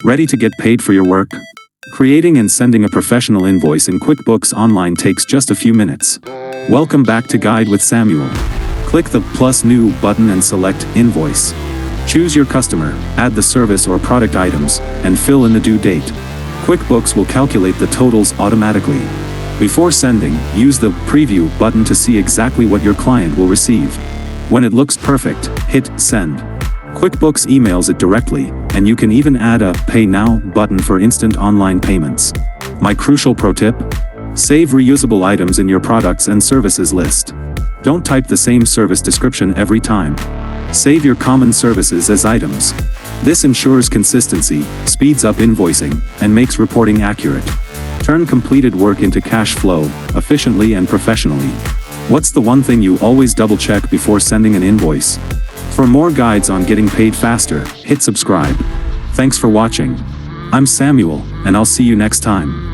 Ready to get paid for your work? Creating and sending a professional invoice in QuickBooks Online takes just a few minutes. Welcome back to Guide with Samuel. Click the plus new button and select Invoice. Choose your customer, add the service or product items, and fill in the due date. QuickBooks will calculate the totals automatically. Before sending, use the Preview button to see exactly what your client will receive. When it looks perfect, hit Send. QuickBooks emails it directly, and you can even add a Pay Now button for instant online payments. My crucial pro tip? Save reusable items in your products and services list. Don't type the same service description every time. Save your common services as items. This ensures consistency, speeds up invoicing, and makes reporting accurate. Turn completed work into cash flow, efficiently and professionally. What's the one thing you always double-check before sending an invoice? For more guides on getting paid faster, hit subscribe. Thanks for watching. I'm Samuel, and I'll see you next time.